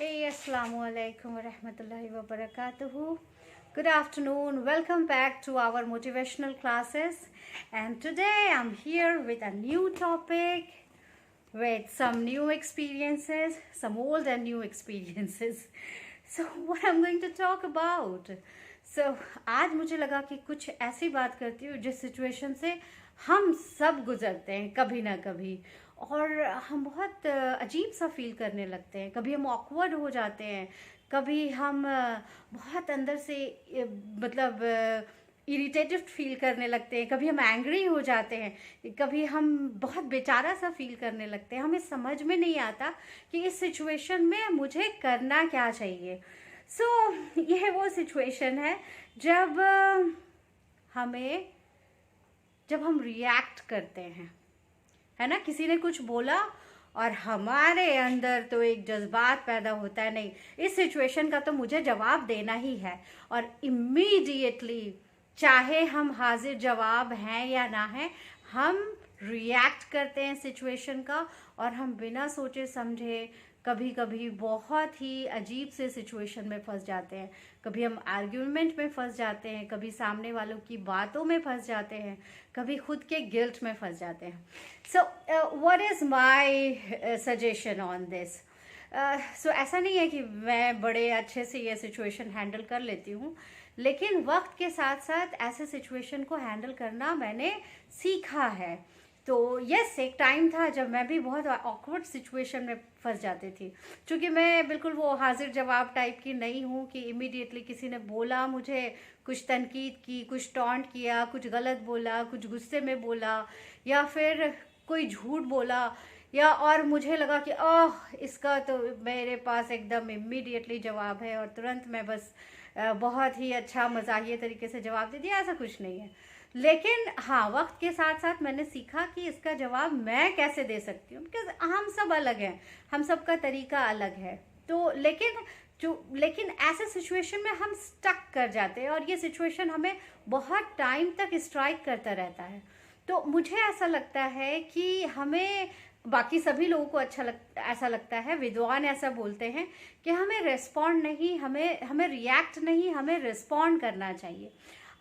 Hey, Assalamu alaikum wa rahmatullahi wa barakatuhu. Good afternoon. Welcome back to our motivational classes. And today I'm here with a new topic, with some new experiences, some old and new experiences. So what I'm going to talk about? So आज मुझे लगा कि कुछ ऐसी बात करती हूँ जिस सिचुएशन से हम सब गुजरते हैं कभी ना कभी, और हम बहुत अजीब सा फील करने लगते हैं। कभी हम ऑकवर्ड हो जाते हैं, कभी हम बहुत अंदर से मतलब इरिटेटेड फील करने लगते हैं, कभी हम एंग्री हो जाते हैं, कभी हम बहुत बेचारा सा फील करने लगते हैं। हमें समझ में नहीं आता कि इस सिचुएशन में मुझे करना क्या चाहिए। यह वो सिचुएशन है जब हम रिएक्ट करते हैं, है ना। किसी ने कुछ बोला और हमारे अंदर तो एक जज्बात पैदा होता है, नहीं इस सिचुएशन का तो मुझे जवाब देना ही है। और इमीडिएटली, चाहे हम हाजिर जवाब हैं या ना हैं, हम रिएक्ट करते हैं सिचुएशन का, और हम बिना सोचे समझे कभी कभी बहुत ही अजीब से सिचुएशन में फंस जाते हैं। कभी हम आर्ग्यूमेंट में फंस जाते हैं, कभी सामने वालों की बातों में फंस जाते हैं, कभी खुद के गिल्ट में फंस जाते हैं। So what is my suggestion on this? So ऐसा नहीं है कि मैं बड़े अच्छे से ये सिचुएशन हैंडल कर लेती हूँ, लेकिन वक्त के साथ साथ ऐसे सिचुएशन को हैंडल करना मैंने सीखा है। तो यस, एक टाइम था जब मैं भी बहुत ऑकवर्ड सिचुएशन में फंस जाती थी, क्योंकि मैं बिल्कुल वो हाजिर जवाब टाइप की नहीं हूँ कि इमीडिएटली किसी ने बोला, मुझे कुछ तनकीद की, कुछ टॉन्ट किया, कुछ गलत बोला, कुछ गुस्से में बोला, या फिर कोई झूठ बोला, या और मुझे लगा कि इसका तो मेरे पास एकदम इमीडिएटली जवाब है और तुरंत मैं बस बहुत ही अच्छा मजाहिया तरीके से जवाब दे दिया। ऐसा कुछ नहीं है। लेकिन हाँ, वक्त के साथ साथ मैंने सीखा कि इसका जवाब मैं कैसे दे सकती हूँ, बिकॉज हम सब अलग हैं, हम सब का तरीका अलग है। तो लेकिन ऐसे सिचुएशन में हम स्टक कर जाते हैं, और ये सिचुएशन हमें बहुत टाइम तक स्ट्राइक करता रहता है। तो मुझे ऐसा लगता है कि हमें, बाकी सभी लोगों को ऐसा लगता है, विद्वान ऐसा बोलते हैं कि हमें रिस्पॉन्ड नहीं, हमें रिएक्ट नहीं, हमें रिस्पॉन्ड करना चाहिए।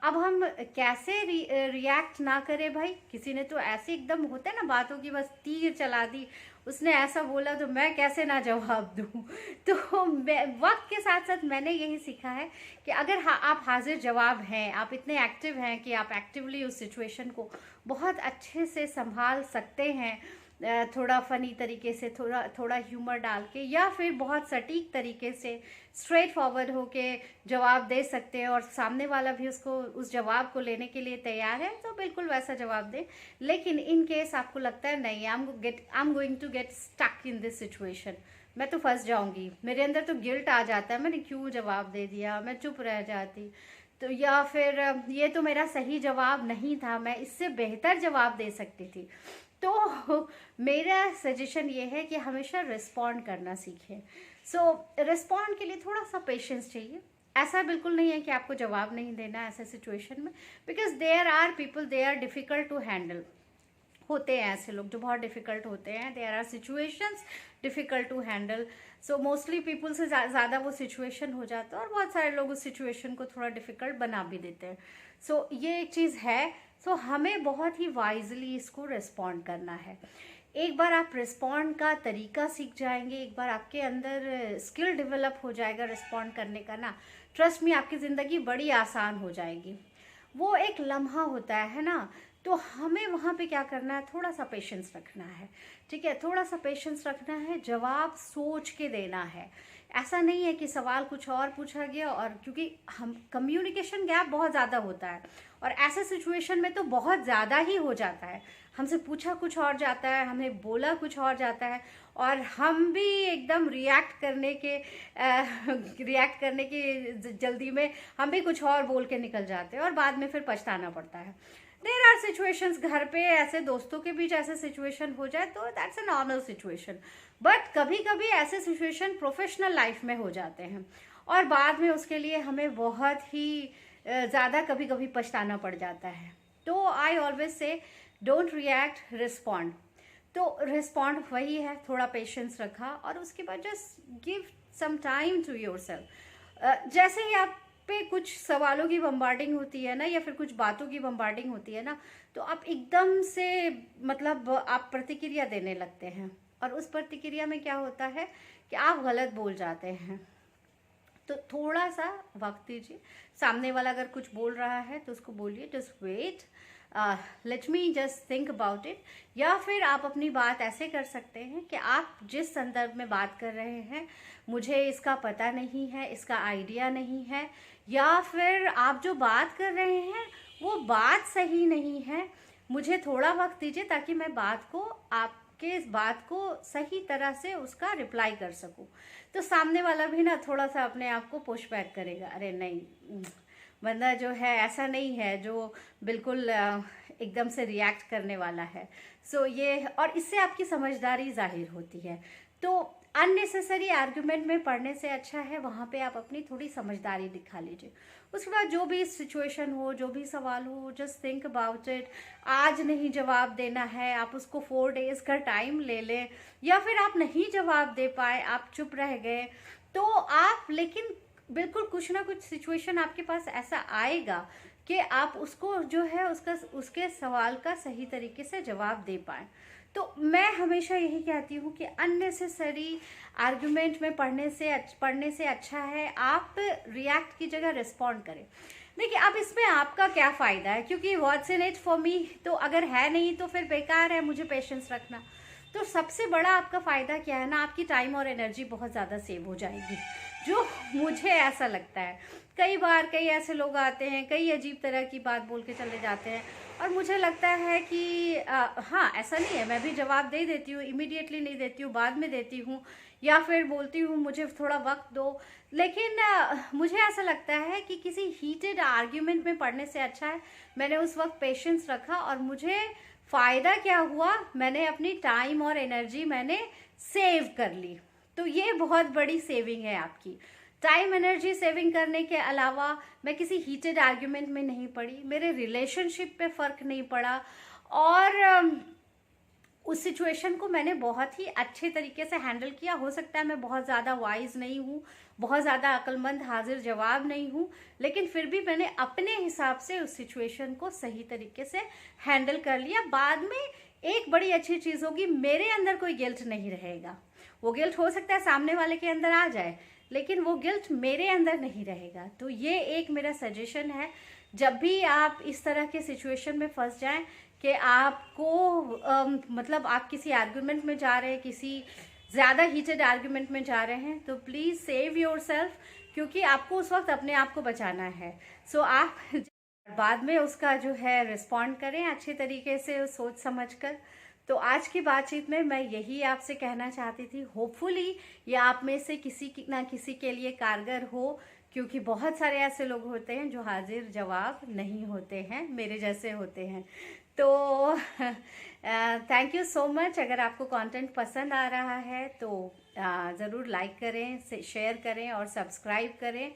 अब हम कैसे रिएक्ट ना करें भाई? किसी ने तो ऐसे एकदम होता है ना, बातों की बस तीर चला दी, उसने ऐसा बोला तो मैं कैसे ना जवाब दूं। तो वक्त के साथ साथ मैंने यही सीखा है कि अगर आप हाजिर जवाब हैं, आप इतने एक्टिव हैं कि आप एक्टिवली उस सिचुएशन को बहुत अच्छे से संभाल सकते हैं, थोड़ा फनी तरीके से, थोड़ा ह्यूमर डाल के, या फिर बहुत सटीक तरीके से स्ट्रेट फॉरवर्ड होके जवाब दे सकते हैं, और सामने वाला भी उस जवाब को लेने के लिए तैयार है, तो बिल्कुल वैसा जवाब दें। लेकिन इन केस आपको लगता है नहीं, I am going to get stuck in this situation, मैं तो फंस जाऊंगी, मेरे अंदर तो गिल्ट आ जाता है, मैंने क्यों जवाब दे दिया, मैं चुप रह जाती, तो या फिर ये तो मेरा सही जवाब नहीं था, मैं इससे बेहतर जवाब दे सकती थी। तो मेरा सजेशन ये है कि हमेशा रिस्पॉन्ड करना सीखें। रिस्पॉन्ड के लिए थोड़ा सा पेशेंस चाहिए। ऐसा बिल्कुल नहीं है कि आपको जवाब नहीं देना ऐसे सिचुएशन में, because there are people, they are difficult to handle. होते हैं ऐसे लोग जो बहुत डिफ़िकल्ट होते हैं, there are situations difficult to handle. So mostly people से ज़्यादा वो सिचुएशन हो जाता है, और बहुत सारे लोग उस सिचुएशन को थोड़ा डिफ़िकल्ट बना भी देते हैं। ये एक चीज़ है। हमें बहुत ही वाइजली इसको रिस्पॉन्ड करना है। एक बार आप रिस्पॉन्ड का तरीका सीख जाएंगे, एक बार आपके अंदर स्किल डेवलप हो जाएगा रिस्पॉन्ड करने का ना, ट्रस्ट मी, आपकी ज़िंदगी बड़ी आसान हो जाएगी। वो एक लम्हा होता है ना, तो हमें वहाँ पे क्या करना है, थोड़ा सा पेशेंस रखना है, ठीक है, थोड़ा सा पेशेंस रखना है, जवाब सोच के देना है। ऐसा नहीं है कि सवाल कुछ और पूछा गया, और क्योंकि हम कम्युनिकेशन गैप बहुत ज़्यादा होता है, और ऐसे सिचुएशन में तो बहुत ज़्यादा ही हो जाता है, हमसे पूछा कुछ और जाता है, हमें बोला कुछ और जाता है, और हम भी एकदम रिएक्ट करने की जल्दी में हम भी कुछ और बोल के निकल जाते हैं, और बाद में फिर पछताना पड़ता है। देयर आर सिचुएशंस, घर पे ऐसे दोस्तों के बीच ऐसे सिचुएशन हो जाए तो that's a normal situation, but कभी कभी ऐसे सिचुएशन प्रोफेशनल लाइफ में हो जाते हैं, और बाद में उसके लिए हमें बहुत ही ज़्यादा कभी कभी पछताना पड़ जाता है। तो I always say don't react, respond. तो रिस्पॉन्ड वही है, थोड़ा पेशेंस रखा, और उसके बाद just give some time to yourself. जैसे ही आप पे कुछ सवालों की बम्बार्डिंग होती है ना, या फिर कुछ बातों की बम्बार्डिंग होती है ना, तो आप एकदम से मतलब आप प्रतिक्रिया देने लगते हैं, और उस प्रतिक्रिया में क्या होता है कि आप गलत बोल जाते हैं। तो थोड़ा सा वक्त दीजिए, सामने वाला अगर कुछ बोल रहा है तो उसको बोलिए just wait, let me just think about it. या फिर आप अपनी बात ऐसे कर सकते हैं कि आप जिस संदर्भ में बात कर रहे हैं मुझे इसका पता नहीं है, इसका आइडिया नहीं है, या फिर आप जो बात कर रहे हैं वो बात सही नहीं है, मुझे थोड़ा वक्त दीजिए ताकि मैं आपके इस बात को सही तरह से उसका रिप्लाई कर सकूं। तो सामने वाला भी ना थोड़ा सा अपने आप को पुश बैक करेगा, अरे नहीं, बंदा जो है ऐसा नहीं है जो बिल्कुल एकदम से रिएक्ट करने वाला है। सो ये, और इससे आपकी समझदारी जाहिर होती है। तो अननेसेसरी आर्ग्यूमेंट में पढ़ने से अच्छा है वहाँ पे आप अपनी थोड़ी समझदारी दिखा लीजिए। उसके बाद जो भी सिचुएशन हो, जो भी सवाल हो, जस्ट थिंक अबाउट इट। आज नहीं जवाब देना है, आप उसको 4 डेज का टाइम ले लें, या फिर आप नहीं जवाब दे पाए, आप चुप रह गए, तो आप लेकिन बिल्कुल कुछ ना कुछ सिचुएशन आपके पास ऐसा आएगा कि आप उसको जो है उसके सवाल का सही तरीके से जवाब दे पाए। तो मैं हमेशा यही कहती हूँ कि अननेसेसरी आर्गुमेंट में पढ़ने से अच्छा है आप रिएक्ट की जगह रिस्पॉन्ड करें। देखिए, अब इसमें आपका क्या फ़ायदा है, क्योंकि what's in it for me तो अगर है नहीं तो फिर बेकार है मुझे पेशेंस रखना। तो सबसे बड़ा आपका फ़ायदा क्या है ना, आपकी टाइम और एनर्जी बहुत ज़्यादा सेव हो जाएगी, जो मुझे ऐसा लगता है। कई बार कई ऐसे लोग आते हैं, कई अजीब तरह की बात बोल के चले जाते हैं, और मुझे लगता है कि हाँ, ऐसा नहीं है, मैं भी जवाब दे देती हूँ, इमीडिएटली नहीं देती हूँ, बाद में देती हूँ, या फिर बोलती हूँ मुझे थोड़ा वक्त दो। लेकिन मुझे ऐसा लगता है कि किसी हीटेड आर्ग्यूमेंट में पढ़ने से अच्छा है मैंने उस वक्त पेशेंस रखा, और मुझे फ़ायदा क्या हुआ, मैंने अपनी टाइम और एनर्जी मैंने सेव कर ली। तो ये बहुत बड़ी सेविंग है आपकी। टाइम एनर्जी सेविंग करने के अलावा मैं किसी हीटेड आर्ग्यूमेंट में नहीं पड़ी, मेरे रिलेशनशिप पे फ़र्क नहीं पड़ा, और उस सिचुएशन को मैंने बहुत ही अच्छे तरीके से हैंडल किया। हो सकता है मैं बहुत ज़्यादा वाइज नहीं हूँ, बहुत ज़्यादा अक्लमंद हाजिर जवाब नहीं हूँ, लेकिन फिर भी मैंने अपने हिसाब से उस सिचुएशन को सही तरीके से हैंडल कर लिया। बाद में एक बड़ी अच्छी चीज़ होगी, मेरे अंदर कोई गिल्ट नहीं रहेगा। वो गिल्ट हो सकता है सामने वाले के अंदर आ जाए, लेकिन वो गिल्ट मेरे अंदर नहीं रहेगा। तो ये एक मेरा सजेशन है, जब भी आप इस तरह के सिचुएशन में फंस जाएं कि आपको मतलब आप किसी आर्गुमेंट में जा रहे हैं, किसी ज़्यादा हीटेड आर्गुमेंट में जा रहे हैं, तो प्लीज़ सेव योरसेल्फ, क्योंकि आपको उस वक्त अपने आप को बचाना है। सो आप बाद में उसका जो है रिस्पॉन्ड करें अच्छे तरीके से, सोच समझ कर। तो आज की बातचीत में मैं यही आपसे कहना चाहती थी। होपफुली ये आप में से किसी ना किसी के लिए कारगर हो, क्योंकि बहुत सारे ऐसे लोग होते हैं जो हाजिर जवाब नहीं होते हैं, मेरे जैसे होते हैं। तो थैंक यू सो मच। अगर आपको कंटेंट पसंद आ रहा है तो ज़रूर लाइक करें, शेयर करें और सब्सक्राइब करें।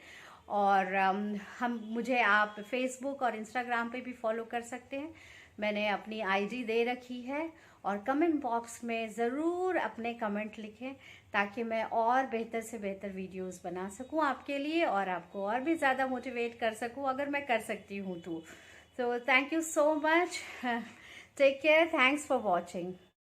और मुझे आप फेसबुक और इंस्टाग्राम पे भी फॉलो कर सकते हैं, मैंने अपनी आईडी दे रखी है। और कमेंट बॉक्स में ज़रूर अपने कमेंट लिखें ताकि मैं और बेहतर से बेहतर वीडियोस बना सकूं आपके लिए, और आपको और भी ज़्यादा मोटिवेट कर सकूं अगर मैं कर सकती हूं तो। So thank you so much. Take care. Thanks for watching.